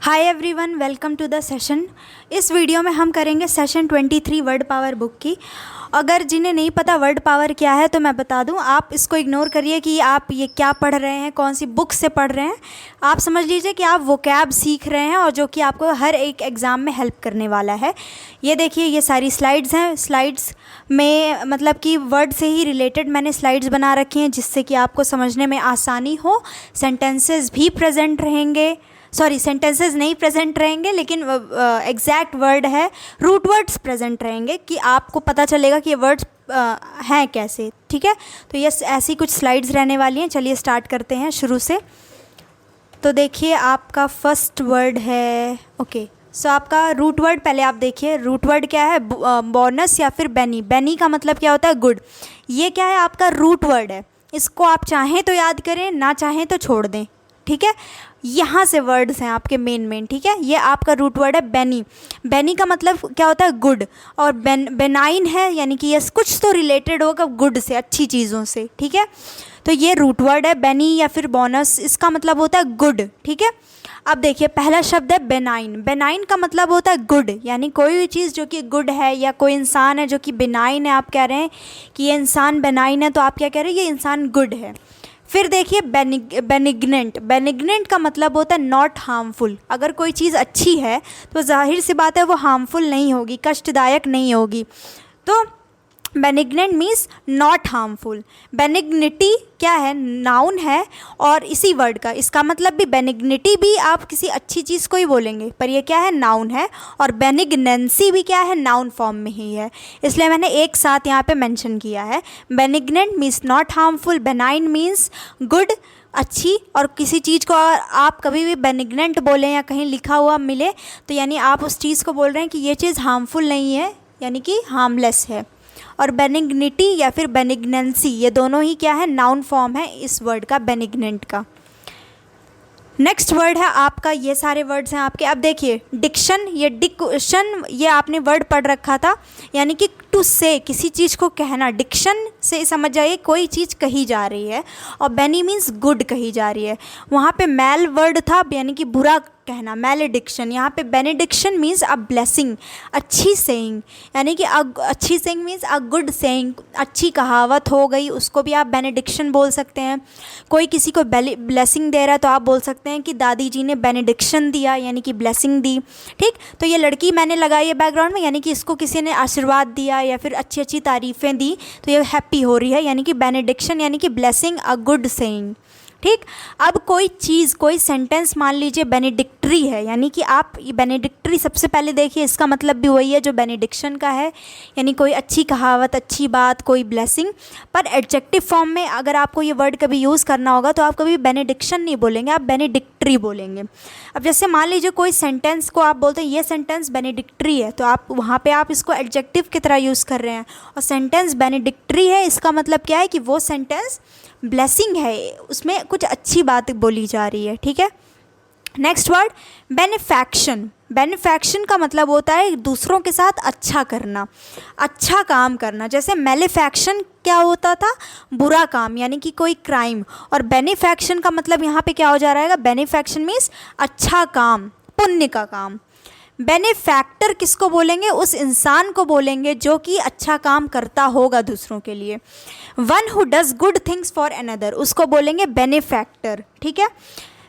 Hi everyone, welcome to the session. इस video में हम करेंगे सेशन 23 वर्ड पावर बुक की। अगर जिन्हें नहीं पता वर्ड पावर क्या है तो मैं बता दूं, आप इसको इग्नोर करिए कि आप ये क्या पढ़ रहे हैं, कौन सी बुक से पढ़ रहे हैं। आप समझ लीजिए कि आप वोकैब सीख रहे हैं और जो कि आपको हर एक एग्ज़ाम में हेल्प करने वाला है। ये देखिए, ये सारी स्लाइड्स हैं। स्लाइड्स में मतलब कि वर्ड से ही रिलेटेड मैंने स्लाइड्स बना रखी हैं जिससे कि आपको समझने में आसानी हो। सेंटेंसेस भी प्रेजेंट रहेंगे, सॉरी सेंटेंसेस नहीं प्रेजेंट रहेंगे लेकिन एग्जैक्ट वर्ड है, रूट वर्ड्स प्रेजेंट रहेंगे कि आपको पता चलेगा कि ये वर्ड्स हैं कैसे। ठीक है, तो ये ऐसी कुछ स्लाइड्स रहने वाली हैं। चलिए स्टार्ट करते हैं शुरू से। तो देखिए, आपका फर्स्ट वर्ड है ओके। सो आपका रूट वर्ड पहले आप देखिए, रूट वर्ड क्या है? बोनस या फिर बेनी। बेनी का मतलब क्या होता है? गुड। ये क्या है? आपका रूट वर्ड है। इसको आप चाहें तो याद करें, ना चाहें तो छोड़ दें। ठीक है, यहाँ से वर्ड्स हैं आपके मेन। ठीक है, ये आपका रूट वर्ड है बेनी। बेनी का मतलब क्या होता है? गुड। और बेनाइन है, यानी कि ये कुछ तो रिलेटेड होगा गुड से, अच्छी चीज़ों से। ठीक है, तो ये रूट वर्ड है बेनी या फिर बोनस। इसका मतलब होता है गुड। ठीक है, अब देखिए, पहला शब्द है बेनाइन। बेनाइन का मतलब होता है गुड, यानी कोई भी चीज़ जो कि गुड है, या कोई इंसान है जो कि बेनाइन है। आप कह रहे हैं कि ये इंसान बेनाइन है, तो आप क्या कह रहे हैं? ये इंसान गुड है। फिर देखिए बेनिग्नेंट। बेनिग्नेंट का मतलब होता है नॉट हार्मफुल। अगर कोई चीज़ अच्छी है तो जाहिर सी बात है वो हार्मफुल नहीं होगी, कष्टदायक नहीं होगी। तो बेनिग्नेंट मीन्स नॉट हार्मफुल। बेनिग्निटी क्या है? नाउन है, और इसी वर्ड का इसका मतलब भी बेनिग्निटी भी आप किसी अच्छी चीज़ को ही बोलेंगे, पर ये क्या है? नाउन है। और बेनिग्नेंसी भी क्या है? नाउन फॉर्म में ही है, इसलिए मैंने एक साथ यहाँ पे मेंशन किया है। Benignant means not harmful, benign means good, अच्छी। और किसी चीज़ को आप कभी भी बेनिग्नेंट बोलें या कहीं लिखा हुआ मिले तो यानी आप उस चीज़ को बोल रहे हैं कि ये चीज़ हार्मफुल नहीं है, यानी कि हार्मलेस है। और बेनिग्निटी या फिर बेनिग्नेंसी, ये दोनों ही क्या है? नाउन फॉर्म है इस वर्ड का, बेनिग्नेंट का। नेक्स्ट वर्ड है आपका, ये सारे वर्ड्स हैं आपके। अब देखिए, डिक्शन, ये डिक्शन, ये आपने वर्ड पढ़ रखा था, यानी कि टू से, किसी चीज़ को कहना। डिक्शन से समझ जाइए कोई चीज़ कही जा रही है, और बेनी मीन्स गुड कही जा रही है। वहाँ पे मैल वर्ड था, यानी कि बुरा कहना, मैलेडिक्शन। यहाँ पे बेनेडिक्शन मीन्स अ ब्लेसिंग, अच्छी सेइंग, यानी कि अच्छी saying means a good saying, अच्छी कहावत हो गई, उसको भी आप बेनेडिक्शन बोल सकते हैं। कोई किसी को ब्लेसिंग दे रहा है तो आप बोल सकते हैं कि दादी जी ने बेनेडिक्शन दिया, यानी कि ब्लेसिंग दी। ठीक, तो ये लड़की मैंने लगाई है बैकग्राउंड में, यानी कि इसको किसी ने आशीर्वाद दिया या फिर अच्छी अच्छी तारीफ़ें दी, तो ये हैप्पी हो रही है, यानी कि बेनेडिक्शन, यानी कि ब्लेसिंग अ गुड सेइंग। ठीक, अब कोई चीज़, कोई सेंटेंस मान लीजिए बेनेडिक्टरी है, यानी कि आप ये बेनेडिक्टरी सबसे पहले देखिए, इसका मतलब भी वही है जो बेनेडिक्शन का है, यानी कोई अच्छी कहावत, अच्छी बात, कोई ब्लेसिंग। पर एडजेक्टिव फॉर्म में अगर आपको ये वर्ड कभी यूज़ करना होगा तो आप कभी बेनेडिक्शन नहीं बोलेंगे, आप बेनेडिक्टरी बोलेंगे। अब जैसे मान लीजिए कोई सेंटेंस को आप बोलते हैं ये सेंटेंस बेनेडिक्टरी है, तो आप वहाँ पर आप इसको एडजेक्टिव की तरह यूज़ कर रहे हैं, और सेंटेंस बेनेडिक्टरी है, इसका मतलब क्या है कि वो सेंटेंस ब्लेसिंग है, उसमें कुछ अच्छी बात बोली जा रही है। ठीक है, नेक्स्ट वर्ड बेनिफैक्शन। बेनिफैक्शन का मतलब होता है दूसरों के साथ अच्छा करना, अच्छा काम करना। जैसे मेलेफैक्शन क्या होता था? बुरा काम, यानी कि कोई क्राइम। और बेनिफैक्शन का मतलब यहाँ पे क्या हो जा रहा है? बेनिफैक्शन मीन्स अच्छा काम, पुण्य का काम। बेनिफैक्टर किसको बोलेंगे? उस इंसान को बोलेंगे जो कि अच्छा काम करता होगा दूसरों के लिए। One who does good things for another, उसको बोलेंगे बेनिफैक्टर। ठीक है,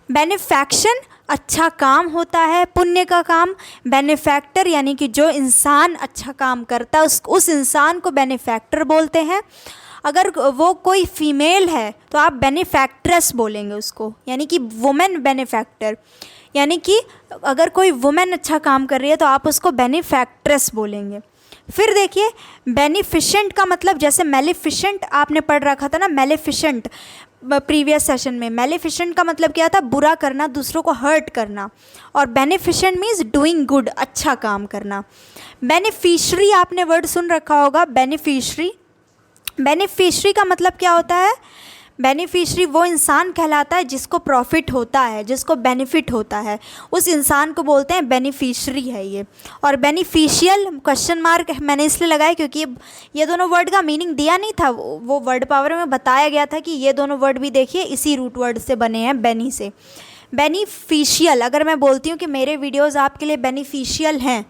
बेनिफैक्शन अच्छा काम होता है, पुण्य का काम। बेनिफैक्टर यानी कि जो इंसान अच्छा काम करता है उस इंसान को बेनिफैक्टर बोलते हैं। अगर वो कोई फीमेल है तो आप बेनिफैक्ट्रेस बोलेंगे उसको, यानी कि वुमेन बेनिफैक्टर, यानी कि अगर कोई वुमेन अच्छा काम कर रही है तो आप उसको बेनिफैक्ट्रेस बोलेंगे। फिर देखिए, बेनिफिशेंट का मतलब, जैसे मेलिफिशेंट आपने पढ़ रखा था ना, मेलिफिशेंट प्रीवियस सेशन में। मेलिफिशेंट का मतलब क्या था? बुरा करना, दूसरों को हर्ट करना। और बेनिफिशेंट मीन्स डूइंग गुड, अच्छा काम करना। बेनिफिशरी आपने वर्ड सुन रखा होगा, बेनिफिशरी। बेनिफिशरी का मतलब क्या होता है? बेनिफिशरी वो इंसान कहलाता है जिसको प्रॉफिट होता है, जिसको बेनिफिट होता है, उस इंसान को बोलते हैं बेनिफिशरी है ये। और बेनिफिशियल क्वेश्चन मार्क मैंने इसलिए लगाया क्योंकि ये दोनों वर्ड का मीनिंग दिया नहीं था, वो वर्ड पावर में बताया गया था कि ये दोनों वर्ड भी देखिए इसी रूट वर्ड से बने हैं, बेनी से। बेनिफिशियल, अगर मैं बोलती हूँ कि मेरे वीडियोस आपके लिए बेनिफिशियल हैं,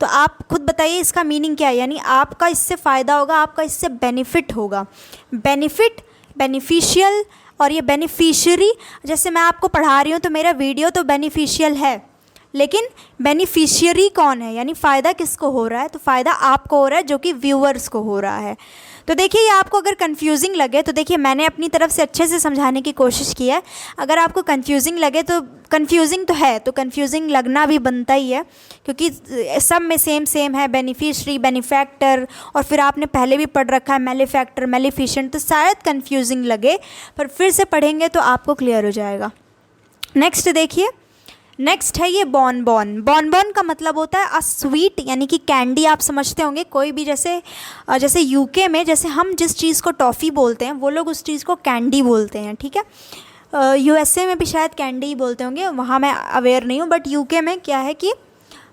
तो आप खुद बताइए इसका मीनिंग क्या है। यानी आपका इससे फ़ायदा होगा, आपका इससे बेनिफिट होगा। बेनिफिट, बेनिफिशियल और ये बेनिफिशियरी। जैसे मैं आपको पढ़ा रही हूँ तो मेरा वीडियो तो बेनिफिशियल है, लेकिन बेनिफिशियरी कौन है, यानी फ़ायदा किसको हो रहा है, तो फ़ायदा आपको हो रहा है, जो कि व्यूअर्स को हो रहा है। तो देखिए ये आपको अगर कंफ्यूजिंग लगे तो देखिए मैंने अपनी तरफ से अच्छे से समझाने की कोशिश की है। अगर आपको कंफ्यूजिंग लगे तो कंफ्यूजिंग तो है, तो कंफ्यूजिंग लगना भी बनता ही है, क्योंकि सब में सेम सेम है, बेनिफिशरी, बेनिफैक्टर, और फिर आपने पहले भी पढ़ रखा है मेलेफैक्टर, मेलिफिशेंट, तो शायद कंफ्यूजिंग लगे, पर फिर से पढ़ेंगे तो आपको क्लियर हो जाएगा। नेक्स्ट देखिए, नेक्स्ट है ये बॉनबॉन। बॉनबॉन का मतलब होता है अ स्वीट, यानी कि कैंडी। आप समझते होंगे कोई भी, जैसे यूके में जैसे हम जिस चीज़ को टॉफ़ी बोलते हैं, वो लोग उस चीज़ को कैंडी बोलते हैं, ठीक है। यूएसए में भी शायद कैंडी ही बोलते होंगे, वहाँ मैं अवेयर नहीं हूँ, बट यूके में क्या है कि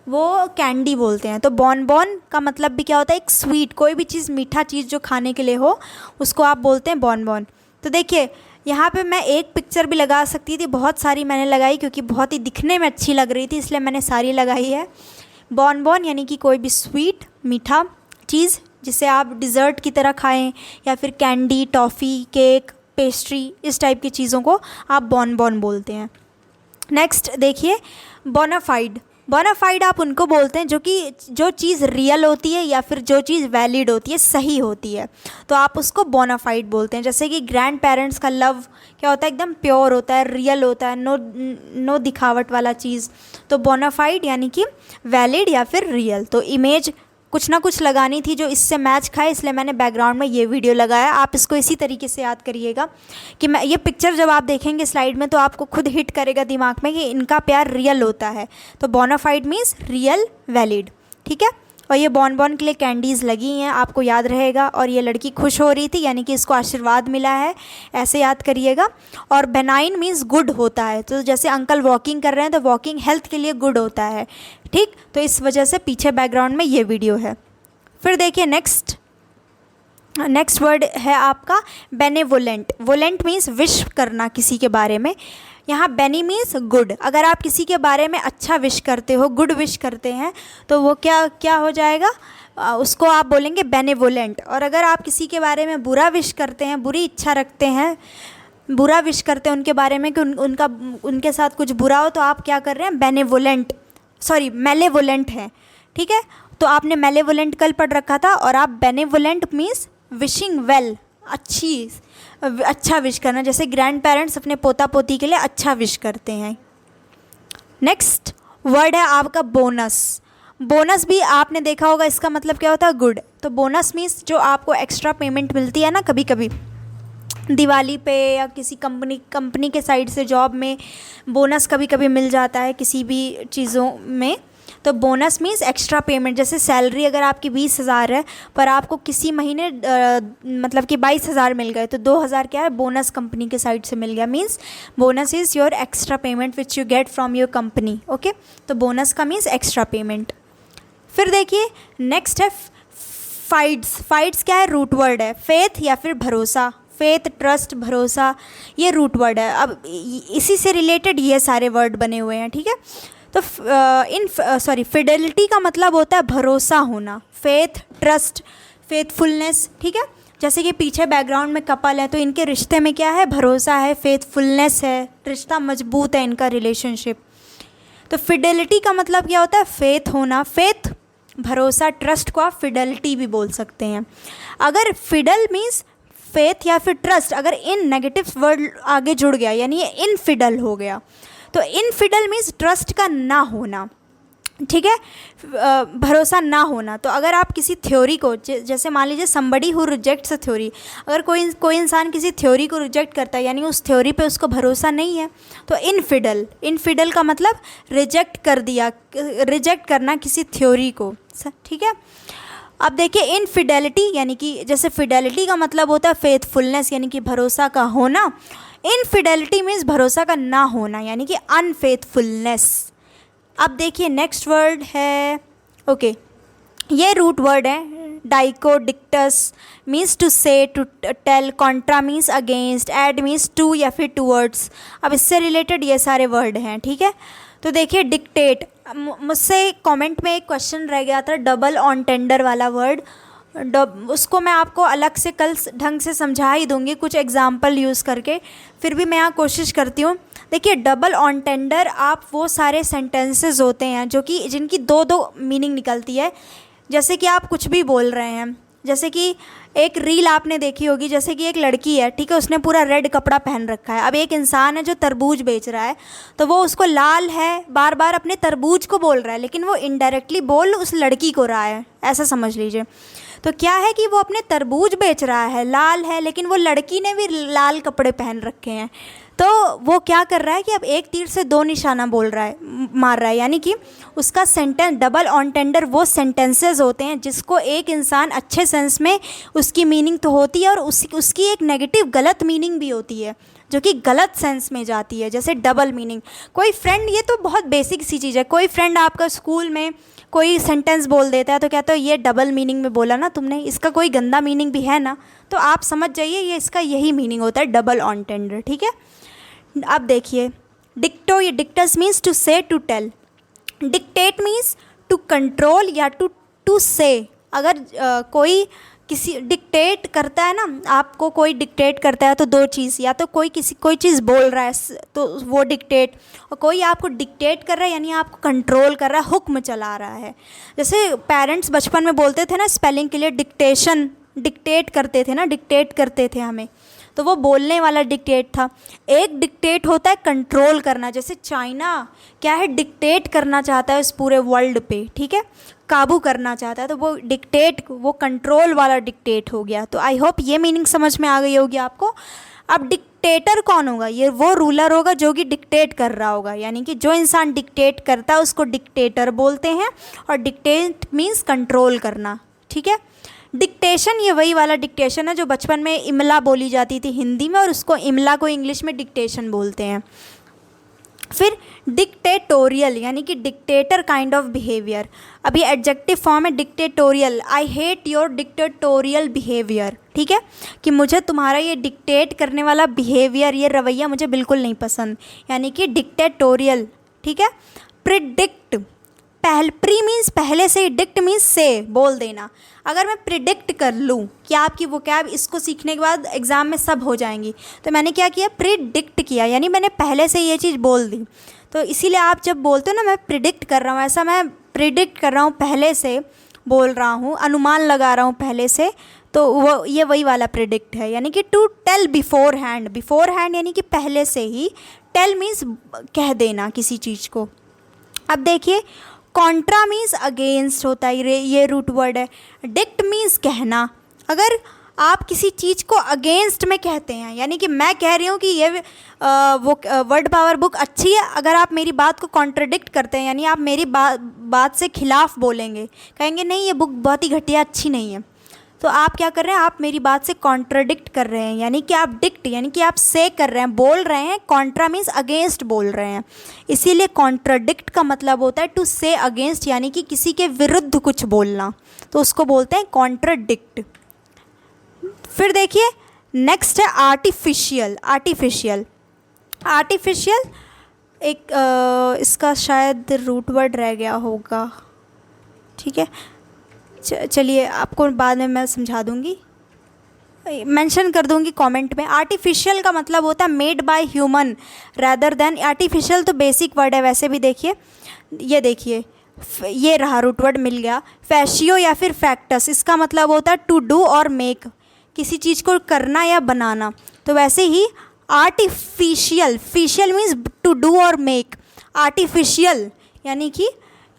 वो कैंडी बोलते हैं। तो बॉनबॉन का मतलब भी क्या होता है, एक स्वीट, कोई भी चीज़, मीठा चीज़ जो खाने के लिए हो, उसको आप बोलते हैं बॉनबॉन। तो देखिए यहाँ पे मैं एक पिक्चर भी लगा सकती थी, बहुत सारी मैंने लगाई क्योंकि बहुत ही दिखने में अच्छी लग रही थी, इसलिए मैंने सारी लगाई है। बॉनबॉन यानी कि कोई भी स्वीट, मीठा चीज़ जिसे आप डिज़र्ट की तरह खाएं, या फिर कैंडी, टॉफ़ी, केक, पेस्ट्री, इस टाइप की चीज़ों को आप बॉनबॉन बोलते हैं। नेक्स्ट देखिए, बोनाफाइड। बोनाफाइड आप उनको बोलते हैं जो चीज़ रियल होती है, या फिर जो चीज़ वैलिड होती है, सही होती है, तो आप उसको बोनाफाइड बोलते हैं। जैसे कि ग्रैंड पेरेंट्स का लव क्या होता है, एकदम प्योर होता है, रियल होता है, नो दिखावट वाला चीज़। तो बोनाफाइड यानी कि वैलिड या फिर रियल। तो इमेज कुछ ना कुछ लगानी थी जो इससे मैच खाए, इसलिए मैंने बैकग्राउंड में ये वीडियो लगाया। आप इसको इसी तरीके से याद करिएगा कि मैं ये पिक्चर जब आप देखेंगे स्लाइड में, तो आपको खुद हिट करेगा दिमाग में कि इनका प्यार रियल होता है। तो बोनाफाइड मीन्स रियल, वैलिड, ठीक है। और ये बॉनबॉन के लिए कैंडीज़ लगी हैं, आपको याद रहेगा। और ये लड़की खुश हो रही थी, यानी कि इसको आशीर्वाद मिला है, ऐसे याद करिएगा। और बेनाइन मीन्स गुड होता है, तो जैसे अंकल वॉकिंग कर रहे हैं तो वॉकिंग हेल्थ के लिए गुड होता है, ठीक। तो इस वजह से पीछे बैकग्राउंड में ये वीडियो है। फिर देखिए नेक्स्ट वर्ड है आपका बेनेवोलेंट। वोलेंट मीन्स विश करना किसी के बारे में। यहाँ बेनी मीन्स गुड। अगर आप किसी के बारे में अच्छा विश करते हो, गुड विश करते हैं, तो वो क्या हो जाएगा, उसको आप बोलेंगे बेनेवोलेंट। और अगर आप किसी के बारे में बुरा विश करते हैं, बुरी इच्छा रखते हैं, बुरा विश करते हैं उनके बारे में कि उनके साथ कुछ बुरा हो, तो आप क्या कर रहे हैं, मेलेवोलेंट हैं, ठीक है। तो आपने मेलेवोलेंट कल पढ़ रखा था, और आप बेनेवोलेंट मीन्स विशिंग वेल, अच्छा विश करना। जैसे ग्रैंड पेरेंट्स अपने पोता पोती के लिए अच्छा विश करते हैं। नेक्स्ट वर्ड है आपका बोनस। बोनस भी आपने देखा होगा, इसका मतलब क्या होता है, गुड। तो बोनस मीन्स जो आपको एक्स्ट्रा पेमेंट मिलती है ना, कभी कभी दिवाली पे या किसी कंपनी के साइड से जॉब में बोनस कभी कभी मिल जाता है किसी भी चीज़ों में। तो बोनस मीन्स एक्स्ट्रा पेमेंट। जैसे सैलरी अगर आपकी 20,000 है, पर आपको किसी महीने मतलब कि 22,000 मिल गए, तो 2,000 क्या है, बोनस कंपनी के साइड से मिल गया। Means bonus is your extra payment which you get from your company, okay. तो बोनस का मीन्स एक्स्ट्रा पेमेंट। फिर देखिए नेक्स्ट है फाइट्स। फाइट्स क्या है, रूट वर्ड है। फेथ या फिर भरोसा, फेथ, ट्रस्ट, भरोसा, ये रूट वर्ड है। अब इसी से रिलेटेड ये सारे वर्ड बने हुए हैं, ठीक है। तो फिडेलिटी का मतलब होता है भरोसा होना, फेथ, ट्रस्ट, फेथफुलनेस, ठीक है। जैसे कि पीछे बैकग्राउंड में कपल है, तो इनके रिश्ते में क्या है, भरोसा है, फेथफुलनेस है, रिश्ता मजबूत है इनका, रिलेशनशिप। तो फिडेलिटी का मतलब क्या होता है, फेथ होना। फेथ, भरोसा, ट्रस्ट को आप फिडेलिटी भी बोल सकते हैं। अगर फिडल मीन्स फेथ या फिर ट्रस्ट, अगर इन नेगेटिव वर्ड आगे जुड़ गया, यानी ये इनफिडल हो गया। तो इनफिडल मीन्स ट्रस्ट का ना होना, ठीक है, भरोसा ना होना। तो अगर आप किसी थ्योरी को, जैसे मान लीजिए somebody who rejects a theory, अगर कोई इंसान किसी थ्योरी को रिजेक्ट करता है, यानी उस थ्योरी पे उसको भरोसा नहीं है, तो इनफिडल का मतलब रिजेक्ट कर दिया, रिजेक्ट करना किसी थ्योरी को, ठीक है। अब देखिए इनफिडेलिटी, यानी कि जैसे फिडेलिटी का मतलब होता है फेथफुलनेस, यानी कि भरोसा का होना। इनफिडेलिटी मीन्स भरोसा का ना होना, यानी कि अनफेथफुलनेस। अब देखिए नेक्स्ट वर्ड है, ओके, ये रूट वर्ड है, dico, dictus means to say, to tell, contra means against, ad means to या फिर टूवर्ड्स। अब इससे रिलेटेड ये सारे वर्ड हैं, ठीक है। तो देखिए डिक्टेट, मुझसे कमेंट में एक क्वेश्चन रह गया था डबल ऑनटेंडर वाला वर्ड, उसको मैं आपको अलग से कल ढंग से समझा ही दूंगी कुछ एग्जाम्पल यूज़ करके, फिर भी मैं यहाँ कोशिश करती हूँ। देखिए डबल ऑनटेंडर आप वो सारे सेंटेंसेस होते हैं जो कि जिनकी दो दो मीनिंग निकलती है। जैसे कि आप कुछ भी बोल रहे हैं, जैसे कि एक रील आपने देखी होगी, जैसे कि एक लड़की है, ठीक है, उसने पूरा रेड कपड़ा पहन रखा है। अब एक इंसान है जो तरबूज बेच रहा है, तो वो उसको लाल है बार बार अपने तरबूज को बोल रहा है, लेकिन वो इनडायरेक्टली बोल उस लड़की को रहा है, ऐसा समझ लीजिए। तो क्या है कि वो अपने तरबूज बेच रहा है, लाल है, लेकिन वो लड़की ने भी लाल कपड़े पहन रखे हैं। तो वो क्या कर रहा है कि अब एक तीर से दो निशाना बोल रहा है, मार रहा है, यानी कि उसका सेंटेंस डबल ऑनटेंडर वो सेंटेंसेस होते हैं जिसको एक इंसान अच्छे सेंस में उसकी मीनिंग तो होती है और उसकी एक नेगेटिव गलत मीनिंग भी होती है जो कि गलत सेंस में जाती है। जैसे डबल मीनिंग, कोई फ्रेंड, ये तो बहुत बेसिक सी चीज़ है, कोई फ्रेंड आपका स्कूल में कोई सेंटेंस बोल देता है तो कहते हो ये डबल मीनिंग में बोला ना तुमने, इसका कोई गंदा मीनिंग भी है ना, तो आप समझ जाइए ये इसका यही मीनिंग होता है डबल ऑनटेंडर, ठीक है। अब देखिए डिक्टो, ये dictus means to say, to tell. Dictate means to control या टू से। अगर कोई किसी डिक्टेट करता है ना, आपको कोई डिक्टेट करता है तो दो चीज़, या तो कोई चीज़ बोल रहा है तो वो डिक्टेट, और कोई आपको डिक्टेट कर रहा है यानी आपको कंट्रोल कर रहा है, हुक्म चला रहा है। जैसे पेरेंट्स बचपन में बोलते थे ना स्पेलिंग के लिए डिक्टेशन, डिक्टेट करते थे ना, डिक्टेट करते थे हमें, तो वो बोलने वाला डिक्टेट था। एक डिक्टेट होता है कंट्रोल करना, जैसे चाइना क्या है, डिक्टेट करना चाहता है इस पूरे वर्ल्ड पे, ठीक है, काबू करना चाहता है, तो वो डिक्टेट, वो कंट्रोल वाला डिक्टेट हो गया। तो आई होप ये मीनिंग समझ में आ गई होगी आपको। अब डिक्टेटर कौन होगा, ये वो रूलर होगा जो कि डिक्टेट कर रहा होगा, यानी कि जो इंसान डिक्टेट करता है उसको डिक्टेटर बोलते हैं, और डिक्टेट मीन्स कंट्रोल करना, ठीक है। डिक्टेशन, ये वही वाला डिक्टेशन है जो बचपन में इमला बोली जाती थी हिंदी में, और उसको इमला को इंग्लिश में डिक्टेशन बोलते हैं। फिर डिक्टेटोरियल, यानी कि डिक्टेटर काइंड ऑफ बिहेवियर। अभी एडजेक्टिव फॉर्म है dictatorial, I hate your dictatorial behaviour, ठीक है, कि मुझे तुम्हारा ये डिक्टेट करने वाला बिहेवियर, ये रवैया मुझे बिल्कुल नहीं पसंद, यानी कि डिक्टेटोरियल, ठीक है। प्रिडिक्ट, प्री मीन्स पहले से, डिक्ट मीन्स से, बोल देना। अगर मैं प्रिडिक्ट कर लूँ कि आपकी वोकैब इसको सीखने के बाद एग्ज़ाम में सब हो जाएंगी, तो मैंने क्या किया, प्रिडिक्ट किया, यानी मैंने पहले से ये चीज़ बोल दी। तो इसीलिए आप जब बोलते हो ना मैं प्रिडिक्ट कर रहा हूँ, ऐसा मैं प्रिडिक्ट कर रहा हूँ, पहले से बोल रहा हूँ, अनुमान लगा रहा हूँ पहले से, तो वो ये वही वाला प्रिडिक्ट है। यानी कि to tell beforehand, beforehand यानी कि पहले से ही, टेल मीन्स कह देना किसी चीज़ को। अब देखिए कॉन्ट्रा मीन्स अगेंस्ट होता है, ये रूट वर्ड है। डिक्ट मीन्स कहना, अगर आप किसी चीज़ को अगेंस्ट में कहते हैं, यानी कि मैं कह रही हूँ कि ये वो वर्ड पावर बुक अच्छी है, अगर आप मेरी बात को कॉन्ट्रडिक्ट करते हैं, यानी आप मेरी बात से खिलाफ बोलेंगे, कहेंगे नहीं ये बुक बहुत ही घटिया, अच्छी नहीं है, तो आप क्या कर रहे हैं, आप मेरी बात से कॉन्ट्रडिक्ट कर रहे हैं, यानी कि आप डिक्ट यानी कि आप से कर रहे हैं, बोल रहे हैं, कॉन्ट्रा मीन्स अगेंस्ट बोल रहे हैं। इसीलिए कॉन्ट्रडिक्ट का मतलब होता है टू से अगेंस्ट, यानी कि किसी के विरुद्ध कुछ बोलना, तो उसको बोलते हैं कॉन्ट्रडिक्ट। फिर देखिए नेक्स्ट है आर्टिफिशियल। आर्टिफिशियल, आर्टिफिशियल एक इसका शायद रूट वर्ड रह गया होगा, ठीक है, चलिए आपको बाद में मैं समझा दूंगी, मेंशन कर दूंगी कमेंट में। आर्टिफिशियल का मतलब होता है made by human rather than, artificial तो बेसिक वर्ड है वैसे भी। देखिए ये देखिए ये रहा रूट वर्ड मिल गया। फैशियो या फिर फैक्टस, इसका मतलब होता है टू डू और मेक, किसी चीज़ को करना या बनाना। तो वैसे ही artificial, ficial means to do और मेक, आर्टिफिशियल यानी कि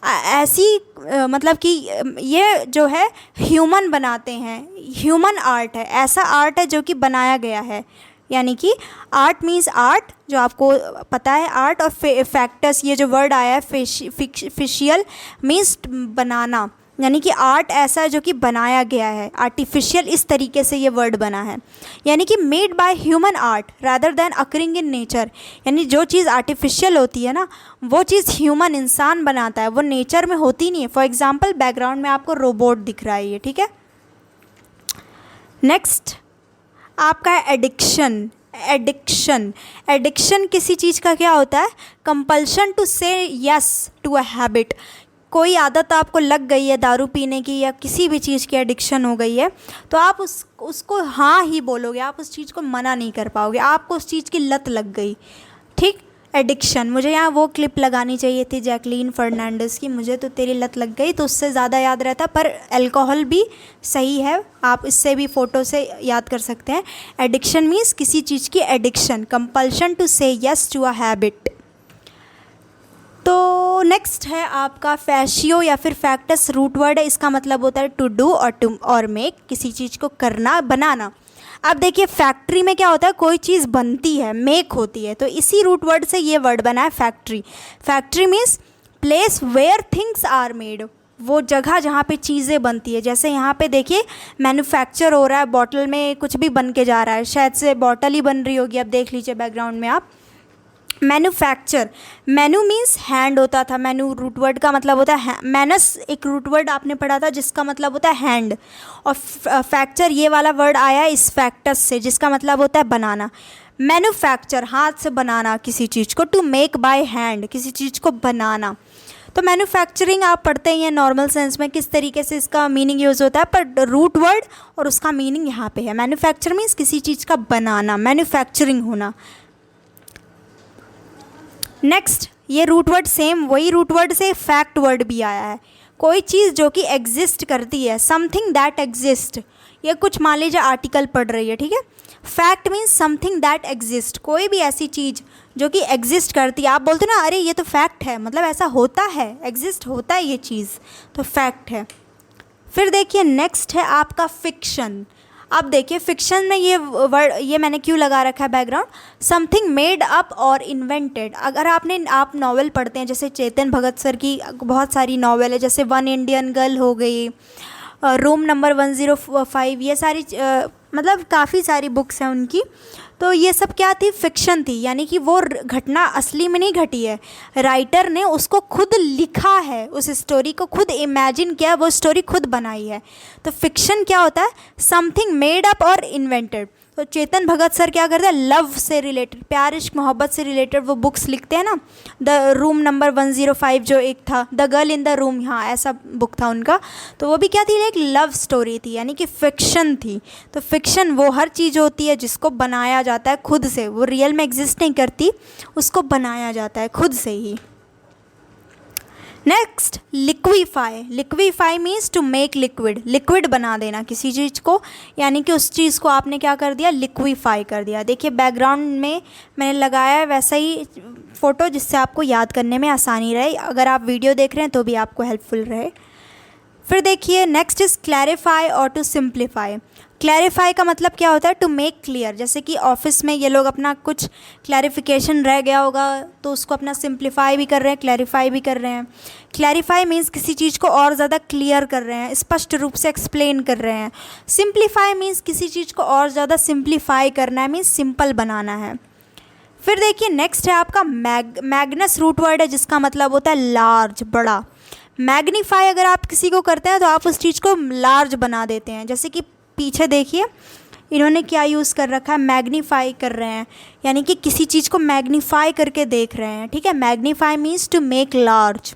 ऐसी मतलब कि ये जो है ह्यूमन बनाते हैं, ह्यूमन आर्ट है, ऐसा आर्ट है जो कि बनाया गया है, यानी कि आर्ट मीन्स आर्ट, जो आपको पता है आर्ट, और फैक्टस ये जो वर्ड आया है फिशियल मीन्स बनाना, यानी कि आर्ट ऐसा है जो कि बनाया गया है। आर्टिफिशियल इस तरीके से ये वर्ड बना है, यानी कि made by human art rather than occurring in nature, यानी जो चीज़ आर्टिफिशियल होती है ना वो चीज़ ह्यूमन इंसान बनाता है, वो नेचर में होती नहीं है। फॉर एग्जांपल बैकग्राउंड में आपको रोबोट दिख रहा है ये, ठीक है, नेक्स्ट आपका है एडिक्शन। एडिक्शन, एडिक्शन किसी चीज़ का क्या होता है? कंपल्शन टू से यस टू अ हैबिट। कोई आदत आपको लग गई है दारू पीने की या किसी भी चीज़ की एडिक्शन हो गई है, तो आप उसको हाँ ही बोलोगे, आप उस चीज़ को मना नहीं कर पाओगे, आपको उस चीज़ की लत लग गई। ठीक, एडिक्शन। मुझे यहाँ वो क्लिप लगानी चाहिए थी जैकलीन फर्नांडिस की, मुझे तो तेरी लत लग गई, तो उससे ज़्यादा याद रहता, पर अल्कोहल भी सही है, आप इससे भी फ़ोटो से याद कर सकते हैं। एडिक्शन मीन्स किसी चीज़ की एडिक्शन, कंपल्शन टू से यस टू अ हैबिट। तो नेक्स्ट है आपका फैशियो या फिर फैक्टस, रूट वर्ड है, इसका मतलब होता है टू डू और मेक, किसी चीज़ को करना, बनाना। अब देखिए फैक्ट्री में क्या होता है, कोई चीज़ बनती है, मेक होती है, तो इसी रूट वर्ड से ये वर्ड बना है factory. Factory means place where things are made, वो जगह जहाँ पे चीज़ें बनती है। जैसे यहाँ पे देखिए मैन्युफैक्चर हो रहा है, बॉटल में कुछ भी बन के जा रहा है, शायद से बॉटल ही बन रही होगी, अब देख लीजिए बैकग्राउंड में आप। मैन्युफैक्चर, मैन्यू मीन्स हैंड होता था, मैन्यू रूट वर्ड का मतलब होता है मैनस, एक रूट वर्ड आपने पढ़ा था जिसका मतलब होता है हैंड, और फैक्चर ये वाला वर्ड आया है इस फैक्टस से जिसका मतलब होता है बनाना। मैन्युफैक्चर हाथ से बनाना किसी चीज़ को, टू मेक बाय हैंड किसी चीज़ को बनाना। तो मैन्युफैक्चरिंग आप पढ़ते ही हैं नॉर्मल सेंस में किस तरीके से इसका मीनिंग यूज़ होता है, पर रूट वर्ड और उसका मीनिंग यहाँ पे है। मैन्युफैक्चर मीन्स किसी चीज़ का बनाना, मैन्युफैक्चरिंग होना। नेक्स्ट, ये रूट वर्ड सेम वही रूट वर्ड से फैक्ट वर्ड भी आया है, कोई चीज़ जो कि एग्जिस्ट करती है, समथिंग दैट एग्जिस्ट। ये कुछ मान लीजिए आर्टिकल पढ़ रही है, ठीक है। Fact means something that exist, कोई भी ऐसी चीज़ जो कि एग्जिस्ट करती है। आप बोलते हो ना अरे ये तो फैक्ट है, मतलब ऐसा होता है, एग्जिस्ट होता है ये चीज़, तो फैक्ट है। फिर देखिए नेक्स्ट है आपका फिक्शन। अब देखिए फिक्शन में ये वर्ड, ये मैंने क्यों लगा रखा है बैकग्राउंड, समथिंग मेड अप और इन्वेंटेड। अगर आप नॉवेल पढ़ते हैं, जैसे चेतन भगत सर की बहुत सारी नॉवेल है, जैसे वन इंडियन गर्ल हो गई, रूम नंबर 105, ये सारी मतलब काफ़ी सारी बुक्स हैं उनकी, तो ये सब क्या थी, फिक्शन थी, यानी कि वो घटना असली में नहीं घटी है, राइटर ने उसको खुद लिखा है, उस स्टोरी को खुद इमेजिन किया, वो स्टोरी खुद बनाई है। तो फिक्शन क्या होता है, समथिंग मेड अप और इन्वेंटेड। तो चेतन भगत सर क्या करते हैं, लव से रिलेटेड, प्यार इश्क मोहब्बत से रिलेटेड वो बुक्स लिखते हैं ना, द रूम नंबर 105 जो एक था, the girl in the room, हाँ ऐसा बुक था उनका, तो वो भी क्या थी, एक लव स्टोरी थी, यानी कि फिक्शन थी। तो फिक्शन वो हर चीज़ होती है जिसको बनाया जाता है खुद से, वो रियल में एग्जिस्ट नहीं करती, उसको बनाया जाता है खुद से ही। Next, liquify. Liquify means to make liquid, liquid बना देना किसी चीज़ को, यानी कि उस चीज़ को आपने क्या कर दिया, लिक्विफाई कर दिया। देखिए बैकग्राउंड में मैंने लगाया है वैसा ही फ़ोटो, जिससे आपको याद करने में आसानी रहे, अगर आप वीडियो देख रहे हैं तो भी आपको हेल्पफुल रहे। फिर देखिए नेक्स्ट इज़ क्लैरिफाई और टू सिंप्लीफाई। क्लैरिफाई का मतलब क्या होता है, टू मेक क्लियर। जैसे कि ऑफिस में ये लोग अपना कुछ क्लैरिफिकेशन रह गया होगा तो उसको अपना सिंप्लीफाई भी कर रहे हैं, क्लैरिफाई भी कर रहे हैं। क्लैरिफाई मीन्स किसी चीज़ को और ज़्यादा क्लियर कर रहे हैं, स्पष्ट रूप से एक्सप्लेन कर रहे हैं। सिंप्लीफाई मीन्स किसी चीज़ को और ज़्यादा सिंप्लीफाई करना है, मीन्स सिंपल बनाना है। फिर देखिए नेक्स्ट है आपका मैग्नस, रूट वर्ड है जिसका मतलब होता है लार्ज, बड़ा। मैग्नीफाई अगर आप किसी को करते हैं तो आप उस चीज़ को लार्ज बना देते हैं। जैसे कि पीछे देखिए इन्होंने क्या यूज़ कर रखा है, मैग्नीफाई कर रहे हैं, यानी कि किसी चीज़ को मैग्नीफाई करके देख रहे हैं, ठीक है। Magnify means to make large,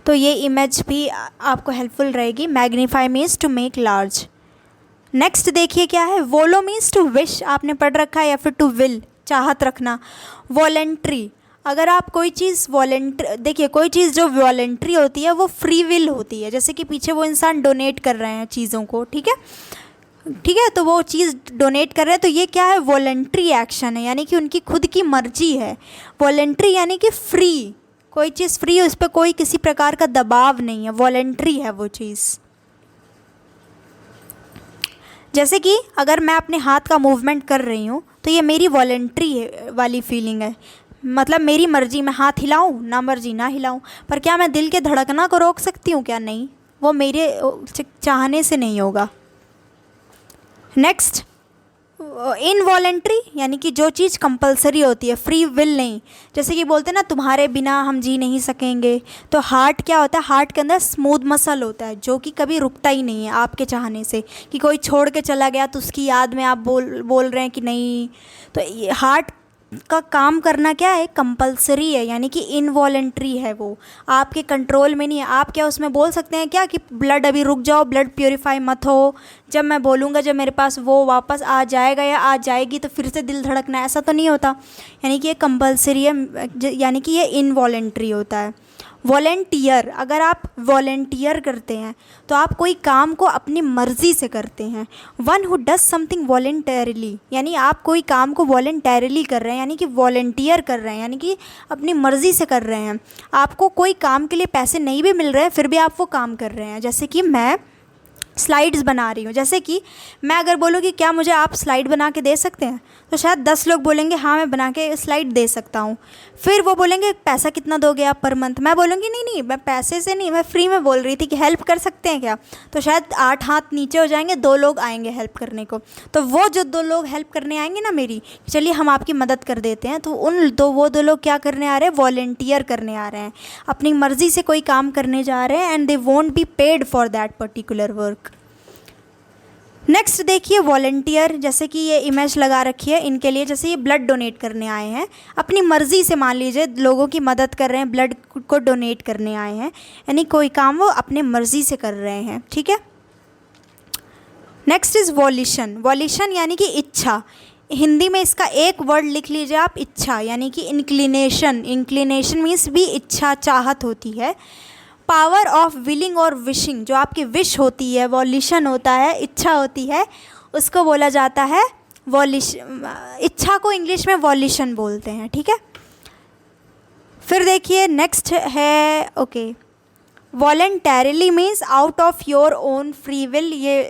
तो ये इमेज भी आपको हेल्पफुल रहेगी। Magnify means to make large. Next देखिए क्या है, वोलो मीन्स टू विश, आपने पढ़ रखा है, या फिर टू विल, चाहत रखना। वॉलेंट्री, अगर आप कोई चीज़ देखिए कोई चीज़ जो वॉलेंट्री होती है वो फ्री विल होती है। जैसे कि पीछे वो इंसान डोनेट कर रहे हैं चीज़ों को, ठीक है, तो वो चीज़ डोनेट कर रहे हैं, तो ये क्या है, वॉलेंट्री एक्शन है, यानी कि उनकी खुद की मर्जी है। वॉलेंट्री यानी कि फ्री, कोई चीज़ फ्री है, उस पर कोई किसी प्रकार का दबाव नहीं है, वॉलेंट्री है वो चीज़। जैसे कि अगर मैं अपने हाथ का मूवमेंट कर रही हूँ तो ये मेरी वॉलेंट्री वाली फीलिंग है, मतलब मेरी मर्जी, मैं हाथ हिलाऊं ना मर्जी ना हिलाऊं। पर क्या मैं दिल के धड़कना को रोक सकती हूँ, क्या नहीं, वो मेरे चाहने से नहीं होगा। नेक्स्ट, इनवॉलेंट्री यानी कि जो चीज़ कंपलसरी होती है, फ्री विल नहीं। जैसे कि बोलते हैं ना, तुम्हारे बिना हम जी नहीं सकेंगे। तो हार्ट क्या होता है, हार्ट के अंदर स्मूथ मसल होता है जो कि कभी रुकता ही नहीं है आपके चाहने से, कि कोई छोड़ के चला गया तो उसकी याद में आप बोल रहे हैं कि नहीं। तो ये हार्ट का काम करना क्या है, कंपलसरी है, यानी कि इनवॉलेंट्री है, वो आपके कंट्रोल में नहीं है। आप क्या उसमें बोल सकते हैं क्या कि ब्लड अभी रुक जाओ, ब्लड प्योरीफाई मत हो, जब मैं बोलूँगा, जब मेरे पास वो वापस आ जाएगा या आ जाएगी तो फिर से दिल धड़कना है, ऐसा तो नहीं होता। यानी कि ये कंपलसरी है, यानी कि ये इनवॉलेंट्री होता है। वॉलेंटियर, अगर आप वॉलेंटियर करते हैं तो आप कोई काम को अपनी मर्ज़ी से करते हैं। One who does something voluntarily, यानी आप कोई काम को वॉलेंटरली कर रहे हैं, यानी कि वॉलेंटियर कर रहे हैं, यानी कि अपनी मर्ज़ी से कर रहे हैं। आपको कोई काम के लिए पैसे नहीं भी मिल रहे हैं फिर भी आप वो काम कर रहे हैं। जैसे कि मैं स्लाइड्स बना रही हूँ, जैसे कि मैं अगर बोलूँ कि क्या मुझे आप स्लाइड बना के दे सकते हैं, तो शायद 10 लोग बोलेंगे हाँ मैं बना के स्लाइड दे सकता हूँ। फिर वो बोलेंगे पैसा कितना दोगे आप पर मंथ, मैं बोलूँगी नहीं नहीं, मैं पैसे से नहीं, मैं फ्री में बोल रही थी कि हेल्प कर सकते हैं क्या। तो शायद 8 हाथ नीचे हो जाएंगे, 2 लोग आएंगे हेल्प करने को। तो वो जो 2 लोग हेल्प करने आएंगे ना मेरी, चलिए हम आपकी मदद कर देते हैं, तो वो दो लोग क्या करने आ रहे हैं, वॉलेंटियर करने आ रहे हैं, अपनी मर्ज़ी से कोई काम करने जा रहे हैं, and they won't be paid for that particular work. Next देखिए वॉलेंटियर, जैसे कि ये इमेज लगा रखी है इनके लिए, जैसे ये ब्लड डोनेट करने आए हैं अपनी मर्ज़ी से, मान लीजिए लोगों की मदद कर रहे हैं, ब्लड को डोनेट करने आए हैं, यानी कोई काम वो अपने मर्ज़ी से कर रहे हैं, ठीक है। Next is violation. वॉल्यूशन यानी कि इच्छा, हिंदी में इसका एक वर्ड लिख लीजिए आप, इच्छा, यानी कि इंक्लिनेशन। इंक्लिनेशन मीन्स भी इच्छा, चाहत होती है। पावर ऑफ विलिंग और विशिंग, जो आपकी विश होती है, वॉल्यूशन होता है, इच्छा होती है, उसको बोला जाता है वॉल्यूशन। इच्छा को इंग्लिश में वॉल्यूशन बोलते हैं, ठीक है। फिर देखिए नेक्स्ट है voluntarily means out of your own free will. ये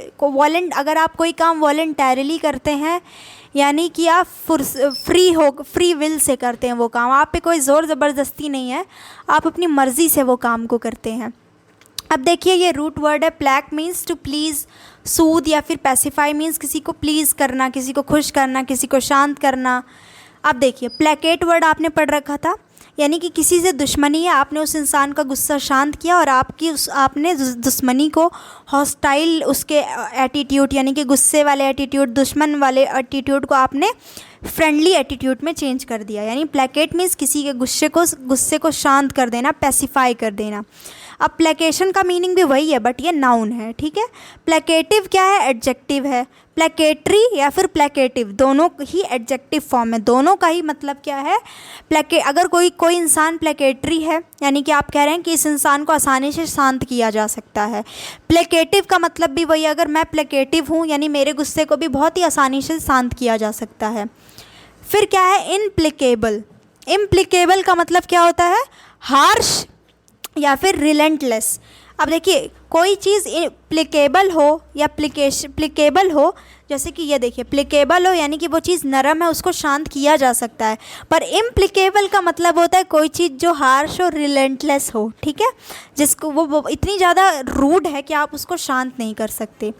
अगर आप कोई काम वॉलेंटरली करते हैं यानी कि आप फ्री विल से करते हैं वो काम, आप पे कोई ज़ोर ज़बरदस्ती नहीं है, आप अपनी मर्ज़ी से वो काम को करते हैं। अब देखिए ये रूट वर्ड है प्लैक, मीन्स टू प्लीज़, सूद या फिर पैसिफाई मीन्स किसी को प्लीज़ करना, किसी को खुश करना, किसी को शांत करना। अब देखिए प्लेकेट वर्ड आपने पढ़ रखा था, यानी कि किसी से दुश्मनी है, आपने उस इंसान का गुस्सा शांत किया और आपने दुश्मनी को हॉस्टाइल उसके एटीट्यूड यानी कि गुस्से वाले एटीट्यूड, दुश्मन वाले एटीट्यूड को आपने फ्रेंडली एटीट्यूड में चेंज कर दिया। यानी प्लेकेट मीन्स किसी के गुस्से को शांत कर देना, पैसिफाई कर देना। अब प्लेकेशन का मीनिंग भी वही है बट ये नाउन है, ठीक है। प्लेकेटिव क्या है, एडजेक्टिव है। प्लेकेटरी या फिर प्लेकेटिव दोनों ही एडजेक्टिव फॉर्म है, दोनों का ही मतलब क्या है, अगर कोई इंसान प्लेकेटरी है यानी कि आप कह रहे हैं कि इस इंसान को आसानी से शांत किया जा सकता है। प्लेकेटिव का मतलब भी वही, अगर मैं प्लेकेटिव हूँ यानी मेरे गुस्से को भी बहुत ही आसानी से शांत किया जा सकता है। फिर क्या है इम्प्लिकेबल। इम्प्लिकेबल का मतलब क्या होता है, हार्श या फिर रिलेंटलेस। अब देखिए कोई चीज़ प्लिकेबल हो या प्लिकेबल हो, जैसे कि ये देखिए प्लिकेबल हो यानी कि वो चीज़ नरम है, उसको शांत किया जा सकता है, पर इम्प्लिकेबल का मतलब होता है कोई चीज़ जो हार्श और रिलेंटलेस हो, ठीक है, जिसको वो इतनी ज़्यादा रूड है कि आप उसको शांत नहीं कर सकते।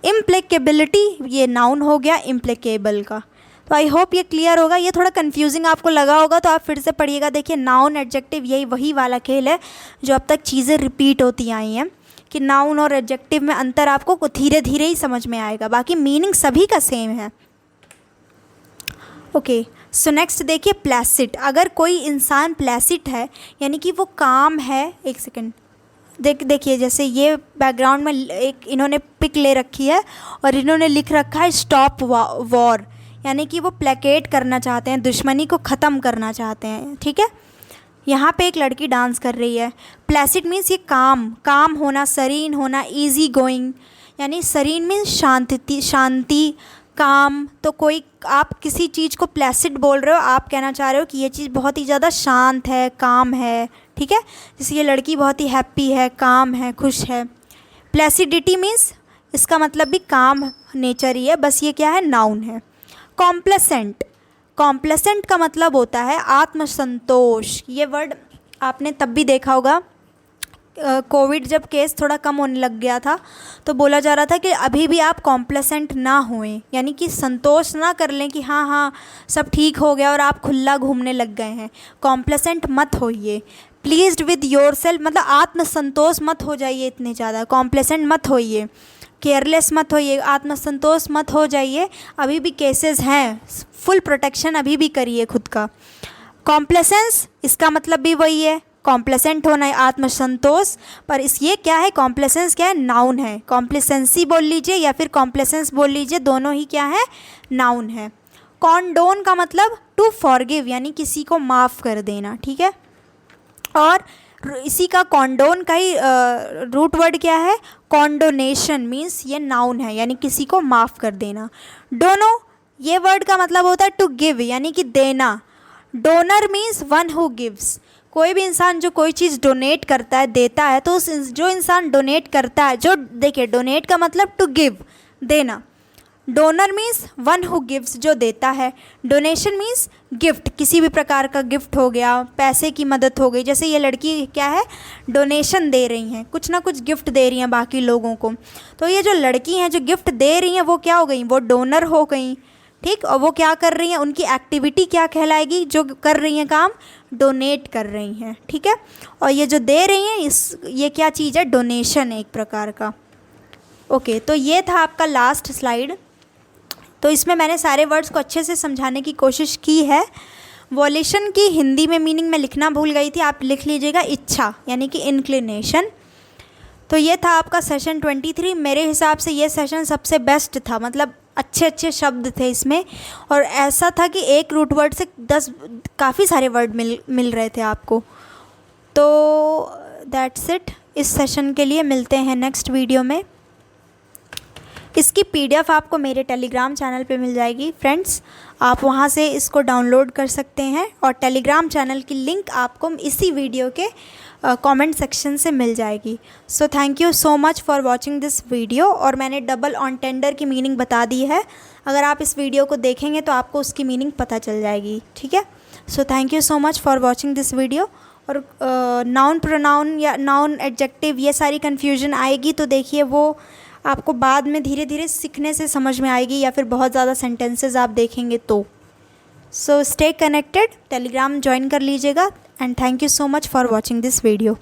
इम्प्लिकेबिलिटी ये नाउन हो गया इम्प्लिकेबल का। तो आई होप ये क्लियर होगा। ये थोड़ा कंफ्यूजिंग आपको लगा होगा तो आप फिर से पढ़िएगा। देखिए नाउन एडजेक्टिव यही वही वाला खेल है जो अब तक चीज़ें रिपीट होती आई हैं, कि नाउन और एडजेक्टिव में अंतर आपको धीरे धीरे ही समझ में आएगा, बाकी मीनिंग सभी का सेम है। ओके सो नेक्स्ट देखिए प्लेसिड। अगर कोई इंसान प्लेसिड है यानी कि वो काम है, एक सेकेंड देखिए जैसे ये बैकग्राउंड में एक इन्होंने पिक ले रखी है और इन्होंने लिख रखा है स्टॉप वॉर, यानी कि वो प्लेकेट करना चाहते हैं, दुश्मनी को ख़त्म करना चाहते हैं, ठीक है। यहाँ पे एक लड़की डांस कर रही है। प्लेसिड मीन्स ये काम होना, सरीन होना, इजी गोइंग, यानी सरीन मीन्स शांति, काम। तो कोई आप किसी चीज़ को प्लेसिड बोल रहे हो, आप कहना चाह रहे हो कि ये चीज़ बहुत ही ज़्यादा शांत है, काम है, ठीक है। जैसे ये लड़की बहुत ही हैप्पी है, काम है, खुश है। प्लेसिडिटी मीन्स इसका मतलब भी काम नेचर ही है, बस ये क्या है, नाउन है। कॉम्प्लेसेंट। कॉम्प्लेसेंट का मतलब होता है आत्मसंतोष। ये वर्ड आपने तब भी देखा होगा कोविड जब केस थोड़ा कम होने लग गया था तो बोला जा रहा था कि अभी भी आप कॉम्प्लेसेंट ना होएं, यानी कि संतोष ना कर लें कि हाँ हाँ सब ठीक हो गया और आप खुला घूमने लग गए हैं। कॉम्प्लेसेंट मत होइए, प्लीज्ड विद योर सेल्फ, मतलब आत्मसंतोष मत हो जाइए इतने ज़्यादा, कॉम्प्लेसेंट मत होइए, केयरलेस मत होइए, आत्मसंतोष मत हो जाइए। अभी भी केसेस हैं, फुल प्रोटेक्शन अभी भी करिए खुद का। कॉम्प्लेसेंस इसका मतलब भी वही है, कॉम्प्लेसेंट होना है, आत्मसंतोष। पर इस ये क्या है, कॉम्प्लेसेंस क्या है, नाउन है। कॉम्प्लेसेंसी बोल लीजिए या फिर कॉम्प्लेसेंस बोल लीजिए, दोनों ही क्या है, नाउन है। कॉन्डोन का मतलब टू फॉरगिव, यानी किसी को माफ़ कर देना, ठीक है। और इसी का कॉन्डोन का ही रूट वर्ड क्या है, कॉन्डोनेशन, मीन्स ये नाउन है, यानी किसी को माफ़ कर देना। डोनो ये वर्ड का मतलब होता है टू गिव, यानी कि देना। Donor means one who gives, कोई भी इंसान जो कोई चीज़ डोनेट करता है, देता है, तो उस जो इंसान डोनेट करता है, जो देखिए डोनेट का मतलब टू गिव, देना। Donor means one who gives, जो देता है। डोनेशन मीन्स गिफ्ट, किसी भी प्रकार का गिफ्ट हो गया, पैसे की मदद हो गई। जैसे ये लड़की क्या है, डोनेशन दे रही हैं, कुछ ना कुछ गिफ्ट दे रही हैं बाकी लोगों को। तो ये जो लड़की हैं जो गिफ्ट दे रही हैं वो क्या हो गई, वो डोनर हो गई, ठीक। और वो क्या कर रही हैं, उनकी एक्टिविटी क्या कहलाएगी, जो कर रही हैं काम, डोनेट कर रही हैं, ठीक है। और ये जो दे रही हैं ये क्या चीज़ है, डोनेशन है एक प्रकार का। ओके, तो ये था आपका लास्ट स्लाइड। तो इसमें मैंने सारे वर्ड्स को अच्छे से समझाने की कोशिश की है। वॉल्यूशन की हिंदी में मीनिंग में लिखना भूल गई थी, आप लिख लीजिएगा, इच्छा, यानी कि इंक्लिनेशन। तो ये था आपका सेशन 23। मेरे हिसाब से ये सेशन सबसे बेस्ट था, मतलब अच्छे अच्छे शब्द थे इसमें। और ऐसा था कि एक रूट वर्ड से 10 काफ़ी सारे वर्ड मिल रहे थे आपको। तो दैट्स इट इस सेशन के लिए। मिलते हैं नेक्स्ट वीडियो में। इसकी PDF आपको मेरे टेलीग्राम चैनल पे मिल जाएगी फ्रेंड्स, आप वहाँ से इसको डाउनलोड कर सकते हैं। और टेलीग्राम चैनल की लिंक आपको इसी वीडियो के कमेंट सेक्शन से मिल जाएगी। So thank you so much for watching this video. और मैंने डबल ऑनटेंडर की मीनिंग बता दी है, अगर आप इस वीडियो को देखेंगे तो आपको उसकी मीनिंग पता चल जाएगी, ठीक है। So thank you so much for watching this video. और नाउन प्रोनाउन या नाउन एडजेक्टिव ये सारी कन्फ्यूजन आएगी तो देखिए वो आपको बाद में धीरे धीरे सीखने से समझ में आएगी, या फिर बहुत ज़्यादा सेंटेंसेस आप देखेंगे तो। So stay connected, Telegram join कर लीजिएगा। And thank you so much for watching this video.